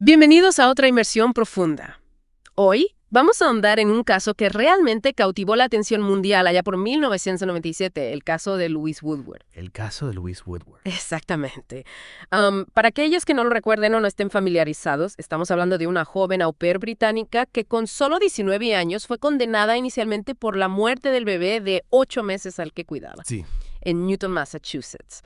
Bienvenidos a otra inmersión profunda. Hoy vamos a ahondar en un caso que realmente cautivó la atención mundial allá por 1997, el caso de Louise Woodward. El caso de Louise Woodward. Exactamente. Para aquellos que no lo recuerden o no estén familiarizados, estamos hablando de una joven au pair británica que con solo 19 años fue condenada inicialmente por la muerte del bebé de 8 meses al que cuidaba, Sí. en Newton, Massachusetts.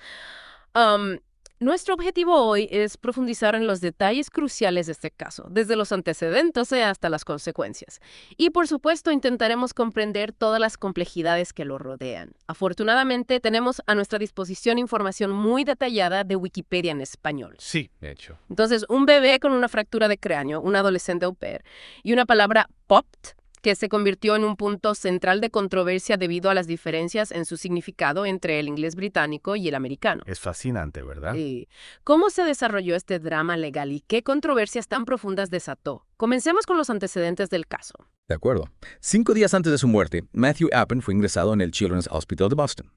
Am, Nuestro objetivo hoy es profundizar en los detalles cruciales de este caso, desde los antecedentes hasta las consecuencias. Y por supuesto intentaremos comprender todas las complejidades que lo rodean. Afortunadamente tenemos a nuestra disposición información muy detallada de Wikipedia en español. Sí, de hecho. Entonces, un bebé con una fractura de cráneo, un adolescente au pair, y una palabra popped, que se convirtió en un punto central de controversia debido a las diferencias en su significado entre el inglés británico y el americano. Es fascinante, ¿verdad? ¿Y cómo se desarrolló este drama legal y qué controversias tan profundas desató? Comencemos con los antecedentes del caso. De acuerdo. 5 días antes de su muerte, Matthew Appen fue ingresado en el Children's Hospital de Boston.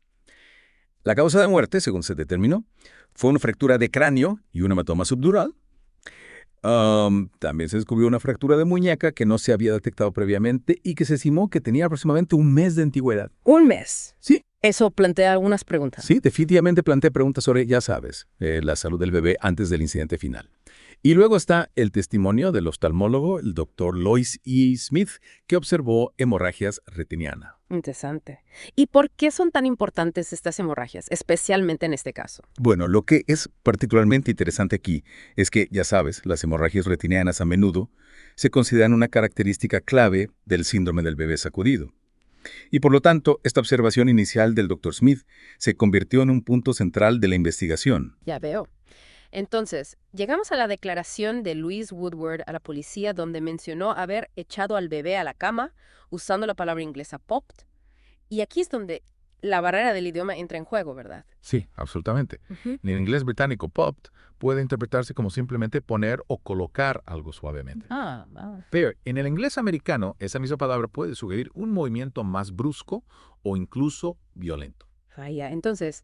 La causa de muerte, según se determinó, fue una fractura de cráneo y un hematoma subdural. También se descubrió una fractura de muñeca que no se había detectado previamente y que se estimó que tenía aproximadamente un mes de antigüedad. ¿Un mes? Sí. Eso plantea algunas preguntas. Sí, definitivamente planteé preguntas sobre, ya sabes, la salud del bebé antes del incidente final. Y luego está el testimonio del oftalmólogo, el doctor Lois E. Smith, que observó hemorragias retiniana. Interesante. ¿Y por qué son tan importantes estas hemorragias, especialmente en este caso? Bueno, lo que es particularmente interesante aquí es que, ya sabes, las hemorragias retinianas a menudo se consideran una característica clave del síndrome del bebé sacudido. Y por lo tanto, esta observación inicial del Dr. Smith se convirtió en un punto central de la investigación. Ya veo. Entonces, llegamos a la declaración de Louise Woodward a la policía donde mencionó haber echado al bebé a la cama usando la palabra inglesa popped. Y aquí es donde la barrera del idioma entra en juego, ¿verdad? Sí, absolutamente. Ujú. En el inglés británico, popped puede interpretarse como simplemente poner o colocar algo suavemente. Pero en el inglés americano, esa misma palabra puede sugerir un movimiento más brusco o incluso violento. Vaya, entonces,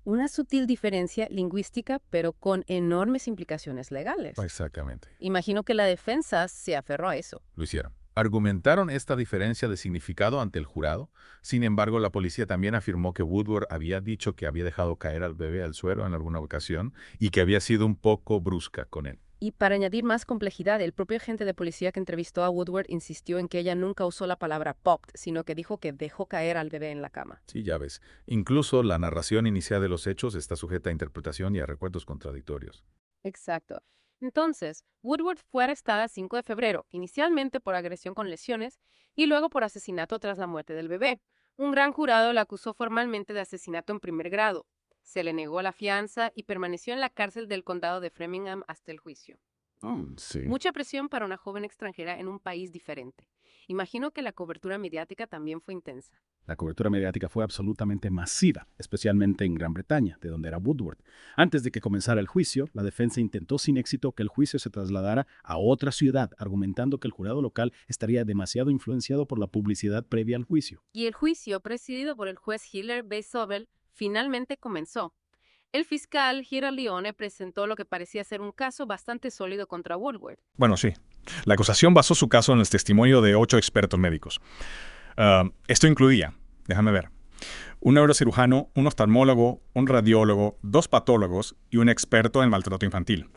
una sutil diferencia lingüística, pero con enormes implicaciones legales. Exactamente. Imagino que la defensa se aferró a eso. Lo hicieron. Argumentaron esta diferencia de significado ante el jurado. Sin embargo, la policía también afirmó que Woodward había dicho que había dejado caer al bebé al suelo en alguna ocasión y que había sido un poco brusca con él. Y para añadir más complejidad, el propio agente de policía que entrevistó a Woodward insistió en que ella nunca usó la palabra popped, sino que dijo que dejó caer al bebé en la cama. Sí, ya ves. Incluso la narración inicial de los hechos está sujeta a interpretación y a recuerdos contradictorios. Exacto. Entonces, Woodward fue arrestada el 5 de febrero, inicialmente por agresión con lesiones y luego por asesinato tras la muerte del bebé. Un gran jurado la acusó formalmente de asesinato en primer grado. Se le negó la fianza y permaneció en la cárcel del condado de Framingham hasta el juicio. Sí. Mucha presión para una joven extranjera en un país diferente. Imagino que la cobertura mediática también fue intensa. La cobertura mediática fue absolutamente masiva, especialmente en Gran Bretaña, de donde era Woodward. Antes de que comenzara el juicio, la defensa intentó sin éxito que el juicio se trasladara a otra ciudad, argumentando que el jurado local estaría demasiado influenciado por la publicidad previa al juicio. Y el juicio, presidido por el juez Hiller B. Sobel, finalmente comenzó. El fiscal Gira Leone presentó lo que parecía ser un caso bastante sólido contra Woodward. Bueno, sí. La acusación basó su caso en el testimonio de 8 expertos médicos. Esto incluía, déjame ver, un neurocirujano, un oftalmólogo, un radiólogo, 2 patólogos y un experto en maltrato infantil.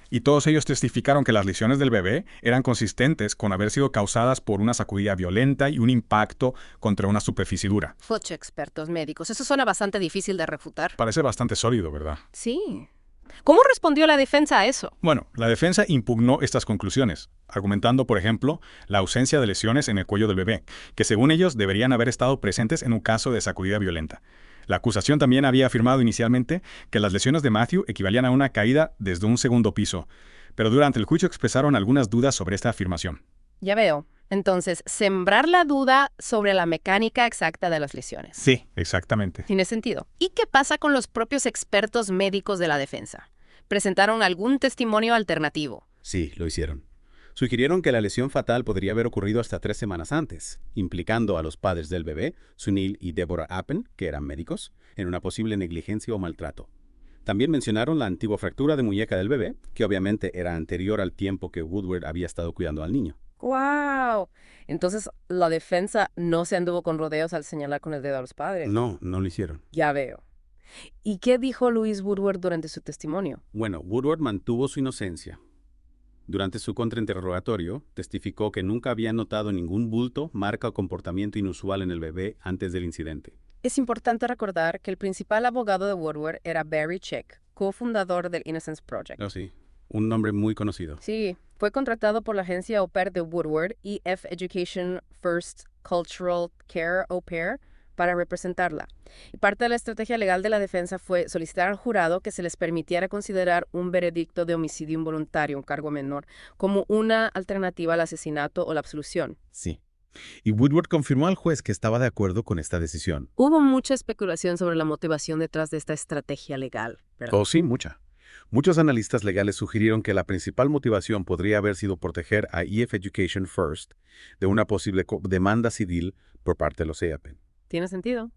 Y todos ellos testificaron que las lesiones del bebé eran consistentes con haber sido causadas por una sacudida violenta y un impacto contra una superficie dura. 8 expertos médicos. Eso suena bastante difícil de refutar. Parece bastante sólido, ¿verdad? Sí. ¿Cómo respondió la defensa a eso? Bueno, la defensa impugnó estas conclusiones, argumentando, por ejemplo, la ausencia de lesiones en el cuello del bebé, que según ellos deberían haber estado presentes en un caso de sacudida violenta. La acusación también había afirmado inicialmente que las lesiones de Matthew equivalían a una caída desde un segundo piso, pero durante el juicio expresaron algunas dudas sobre esta afirmación. Ya veo. Entonces, sembrar la duda sobre la mecánica exacta de las lesiones. Sí, exactamente. Tiene sentido. ¿Y qué pasa con los propios expertos médicos de la defensa? ¿Presentaron algún testimonio alternativo? Sí, lo hicieron. Sugirieron que la lesión fatal podría haber ocurrido hasta 3 semanas antes, implicando a los padres del bebé, Sunil y Deborah Appen, que eran médicos, en una posible negligencia o maltrato. También mencionaron la antigua fractura de muñeca del bebé, que obviamente era anterior al tiempo que Woodward había estado cuidando al niño. ¡Wow! Entonces, la defensa no se anduvo con rodeos al señalar con el dedo a los padres. No, no lo hicieron. Ya veo. ¿Y qué dijo Louis Woodward durante su testimonio? Bueno, Woodward mantuvo su inocencia. Durante su contrainterrogatorio, testificó que nunca había notado ningún bulto, marca o comportamiento inusual en el bebé antes del incidente. Es importante recordar que el principal abogado de Woodward era Barry Scheck, cofundador del Innocence Project. Oh, sí. Un nombre muy conocido. Sí, fue contratado por la agencia au pair de Woodward, EF Education First Cultural Care Au Pair, para representarla. Y parte de la estrategia legal de la defensa fue solicitar al jurado que se les permitiera considerar un veredicto de homicidio involuntario, un cargo menor, como una alternativa al asesinato o la absolución. Sí. Y Woodward confirmó al juez que estaba de acuerdo con esta decisión. Hubo mucha especulación sobre la motivación detrás de esta estrategia legal, ¿verdad? Oh, sí, mucha. Muchos analistas legales sugirieron que la principal motivación podría haber sido proteger a EF Education First de una posible demanda civil por parte de los EAPN. ¿Tiene sentido?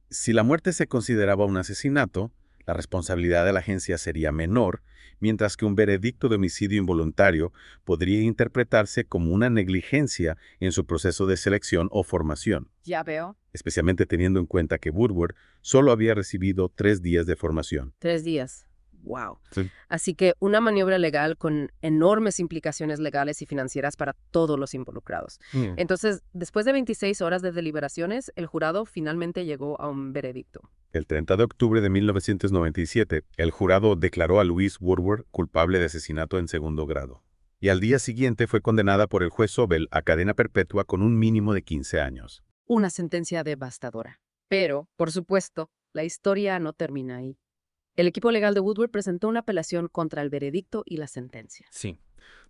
Si la muerte se consideraba un asesinato, la responsabilidad de la agencia sería menor, mientras que un veredicto de homicidio involuntario podría interpretarse como una negligencia en su proceso de selección o formación, Ya veo. especialmente teniendo en cuenta que Woodward solo había recibido 3 días de formación. 3 días. Wow. Sí. Así que una maniobra legal con enormes implicaciones legales y financieras para todos los involucrados. Entonces, después de 26 horas de deliberaciones, el jurado finalmente llegó a un veredicto. El 30 de octubre de 1997, el jurado declaró a Louise Woodward culpable de asesinato en segundo grado. Y al día siguiente fue condenada por el juez Sobel a cadena perpetua con un mínimo de 15 años. Una sentencia devastadora. Pero, por supuesto, la historia no termina ahí. El equipo legal de Woodward presentó una apelación contra el veredicto y la sentencia. Sí.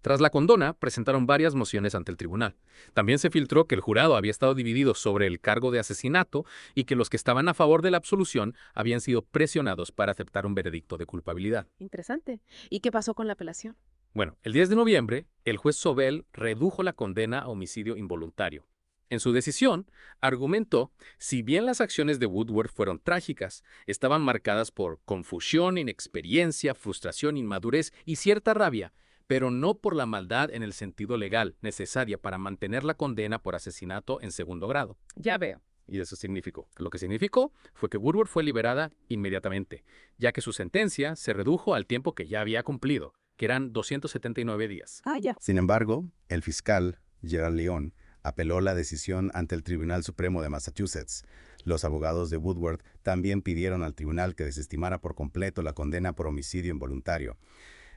Tras la condena, presentaron varias mociones ante el tribunal. También se filtró que el jurado había estado dividido sobre el cargo de asesinato y que los que estaban a favor de la absolución habían sido presionados para aceptar un veredicto de culpabilidad. Interesante. ¿Y qué pasó con la apelación? Bueno, el 10 de noviembre, el juez Sobel redujo la condena a homicidio involuntario. En su decisión, argumentó, si bien las acciones de Woodward fueron trágicas, estaban marcadas por confusión, inexperiencia, frustración, inmadurez y cierta rabia, pero no por la maldad en el sentido legal necesaria para mantener la condena por asesinato en segundo grado. Ya veo. Y eso significó. Lo que significó fue que Woodward fue liberada inmediatamente, ya que su sentencia se redujo al tiempo que ya había cumplido, que eran 279 días. Ya. Sin embargo, el fiscal, Gerald Leon, apeló la decisión ante el Tribunal Supremo de Massachusetts. Los abogados de Woodward también pidieron al tribunal que desestimara por completo la condena por homicidio involuntario.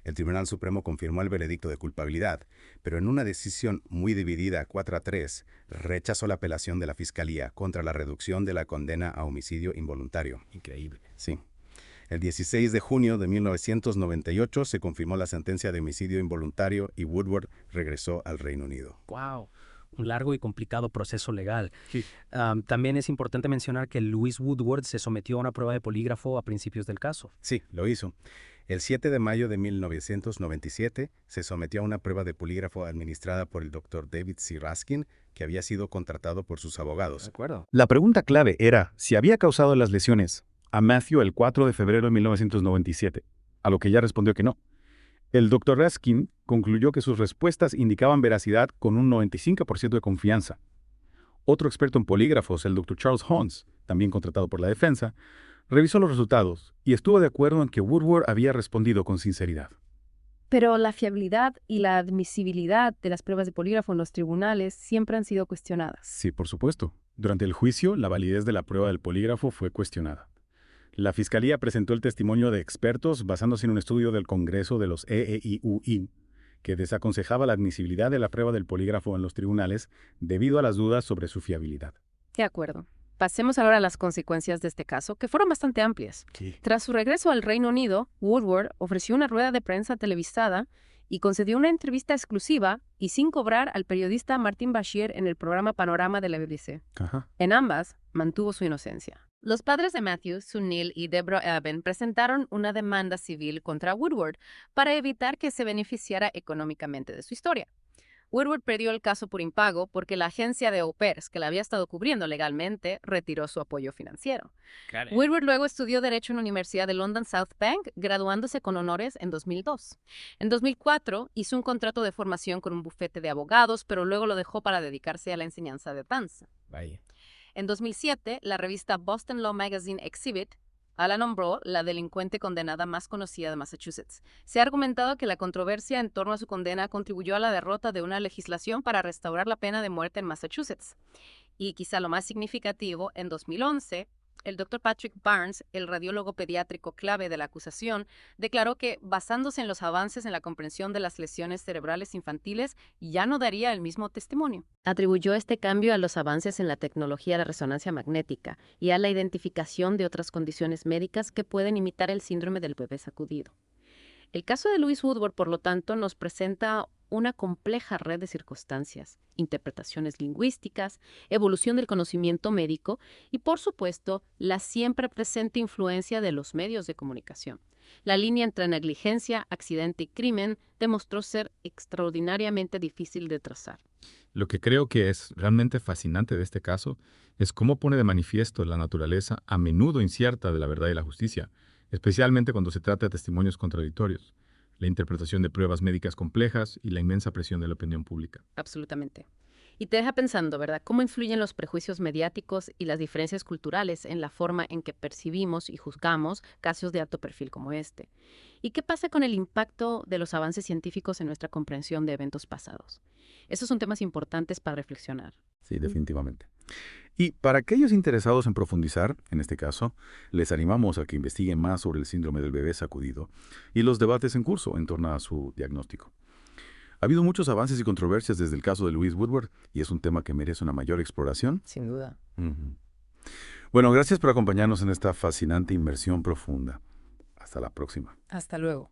El Tribunal Supremo confirmó el veredicto de culpabilidad, pero en una decisión muy dividida 4-3, rechazó la apelación de la Fiscalía contra la reducción de la condena a homicidio involuntario. Increíble. Sí. El 16 de junio de 1998 se confirmó la sentencia de homicidio involuntario y Woodward regresó al Reino Unido. ¡Wow! Un largo y complicado proceso legal. Sí. También es importante mencionar que Louis Woodward se sometió a una prueba de polígrafo a principios del caso. Sí, lo hizo. El 7 de mayo de 1997 se sometió a una prueba de polígrafo administrada por el Dr. David C. Raskin, que había sido contratado por sus abogados. ¿De acuerdo? La pregunta clave era si había causado las lesiones a Matthew el 4 de febrero de 1997, a lo que ya respondió que no. El Dr. Raskin concluyó que sus respuestas indicaban veracidad con un 95% de confianza. Otro experto en polígrafos, el Dr. Charles Hans, también contratado por la defensa, revisó los resultados y estuvo de acuerdo en que Woodward había respondido con sinceridad. Pero la fiabilidad y la admisibilidad de las pruebas de polígrafo en los tribunales siempre han sido cuestionadas. Sí, por supuesto. Durante el juicio, la validez de la prueba del polígrafo fue cuestionada. La Fiscalía presentó el testimonio de expertos basándose en un estudio del Congreso de los EEIUI, que desaconsejaba la admisibilidad de la prueba del polígrafo en los tribunales debido a las dudas sobre su fiabilidad. De acuerdo. Pasemos ahora a las consecuencias de este caso, que fueron bastante amplias. Tras su regreso al Reino Unido, Woodward ofreció una rueda de prensa televisada y concedió una entrevista exclusiva y sin cobrar al periodista Martin Bashir en el programa Panorama de la BBC. Ajá. En ambas, mantuvo su inocencia. Los padres de Matthew, Sunil y Deborah Eben presentaron una demanda civil contra Woodward para evitar que se beneficiara económicamente de su historia. Woodward perdió el caso por impago porque la agencia de au pairs que la había estado cubriendo legalmente retiró su apoyo financiero. Woodward luego estudió Derecho en la Universidad de London South Bank, graduándose con honores en 2002. En 2004 hizo un contrato de formación con un bufete de abogados, pero luego lo dejó para dedicarse a la enseñanza de danza. Vaya. En 2007, la revista Boston Law Magazine Exhibit la nombró la delincuente condenada más conocida de Massachusetts. Se ha argumentado que la controversia en torno a su condena contribuyó a la derrota de una legislación para restaurar la pena de muerte en Massachusetts. Y quizá lo más significativo, en 2011, el Dr. Patrick Barnes, el radiólogo pediátrico clave de la acusación, declaró que, basándose en los avances en la comprensión de las lesiones cerebrales infantiles, ya no daría el mismo testimonio. Atribuyó este cambio a los avances en la tecnología de resonancia magnética y a la identificación de otras condiciones médicas que pueden imitar el síndrome del bebé sacudido. El caso de Louise Woodward, por lo tanto, nos presenta una compleja red de circunstancias, interpretaciones lingüísticas, evolución del conocimiento médico y, por supuesto, la siempre presente influencia de los medios de comunicación. La línea entre negligencia, accidente y crimen demostró ser extraordinariamente difícil de trazar. Lo que creo que es realmente fascinante de este caso es cómo pone de manifiesto la naturaleza a menudo incierta de la verdad y la justicia, especialmente cuando se trata de testimonios contradictorios, la interpretación de pruebas médicas complejas y la inmensa presión de la opinión pública. Absolutamente. Y te deja pensando, ¿verdad?, cómo influyen los prejuicios mediáticos y las diferencias culturales en la forma en que percibimos y juzgamos casos de alto perfil como este. ¿Y qué pasa con el impacto de los avances científicos en nuestra comprensión de eventos pasados? Esos son temas importantes para reflexionar. Sí, definitivamente. Y para aquellos interesados en profundizar, en este caso, les animamos a que investiguen más sobre el síndrome del bebé sacudido y los debates en curso en torno a su diagnóstico. Ha habido muchos avances y controversias desde el caso de Louise Woodward y es un tema que merece una mayor exploración. Sin duda. Bueno, gracias por acompañarnos en esta fascinante inmersión profunda. Hasta la próxima. Hasta luego.